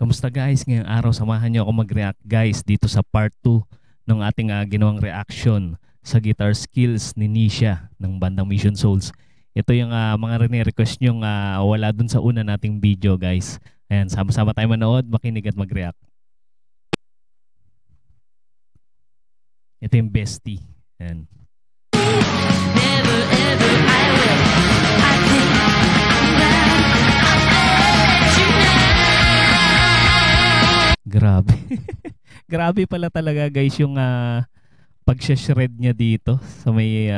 Kamusta guys? Ngayong araw samahan niyo ako mag-react guys dito sa part 2 ng ating ginawang reaction sa guitar skills ni Nisha ng bandang Mission Souls. Ito yung mga rene-request nyo wala dun sa una nating video guys. Ayan, sama-sama tayo manood, makinig at mag-react. Ito yung bestie. Ayan. Never ever I will. I think that I'll let you know. Grabe. Grabe pala talaga guys yung pag-shred niya dito sa may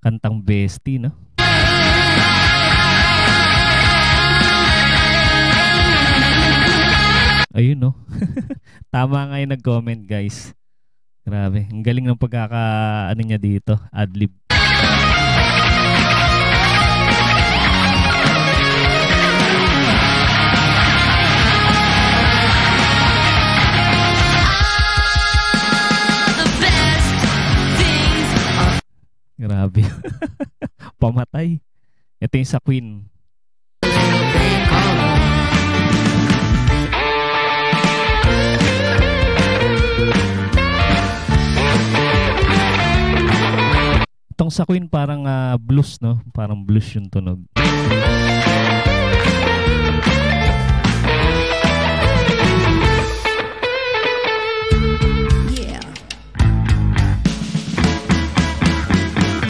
kantang bestie, no? Ayun, no? Tama nga yung nag-comment guys. Grabe. Ang galing ng ano niya dito. Adlib. Grabe. Pamatay. Ito yung sa Queen. Itong sa Queen parang blues, no? Parang blues yung tunog. Yeah.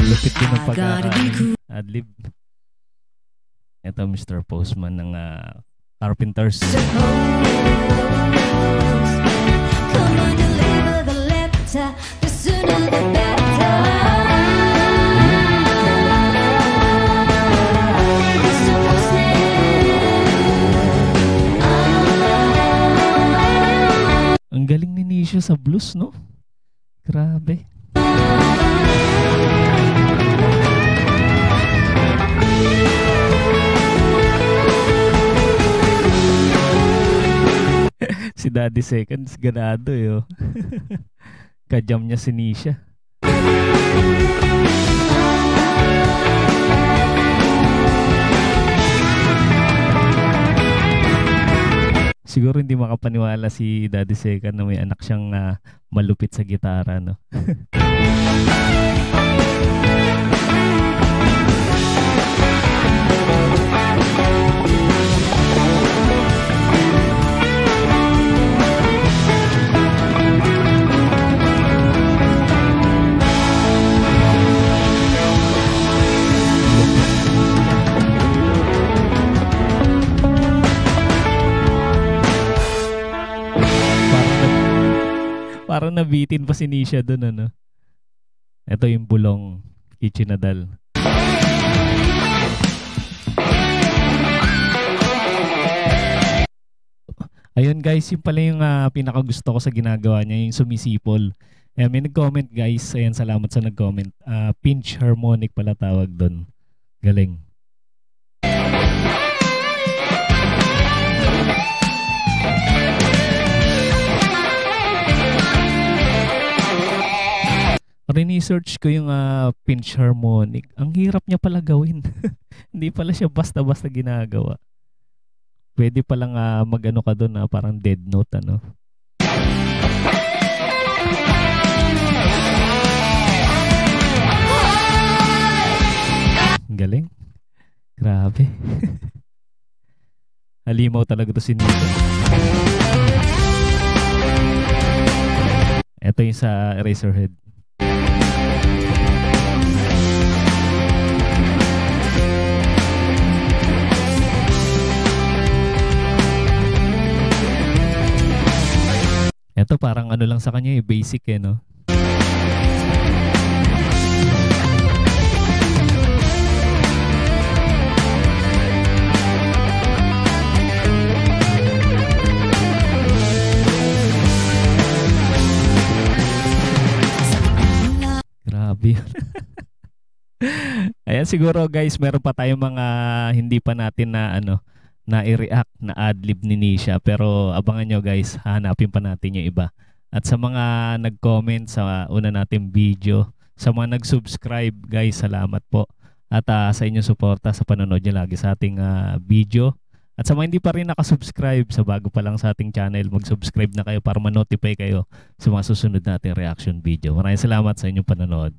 Lupit din ng adlib. Ito Mr. Postman ng Carpenters. Come on, deliver the letter. The sooner the better. Ang galing ni Nisha sa blues, no? Grabe. Si Daddy Seconds, ganado yo. Kajam niya si Nisha. Siguro hindi makapaniwala si Daddy Second na may anak siyang malupit sa gitara, no? Parang nabitin pa si Nisha dun, ano? Ito yung bulong, Kichinadal. Ayun guys, yung pala yung pinakagusto ko sa ginagawa niya, yung sumisipol. Ayan, may nag-comment guys. Ayan, salamat sa nag-comment. Pinch harmonic pala tawag dun. Galing. Rini-search ko yung pinch harmonic. Ang hirap niya pala gawin. Hindi pala siya basta-basta ginagawa. Pwede palang mag-ano ka doon parang dead note, ano. Galing. Grabe. Halimaw talaga to si Nito. Ito yung sa Eraserhead. Ito parang ano lang sa kanya, basic no? Grabe. Ayan, siguro guys, meron pa tayong mga hindi pa natin na i-react na adlib ni Nisha, pero abangan nyo guys, hanapin pa natin yung iba. At sa mga nag-comment sa una nating video, sa mga nag-subscribe guys, salamat po. At sa inyong suporta sa panonood nyo lagi sa ating video. At sa mga hindi pa rin nakasubscribe, sa bago pa lang sa ating channel, mag-subscribe na kayo para ma-notify kayo sa mga susunod nating reaction video. Maraming salamat sa inyong panonood.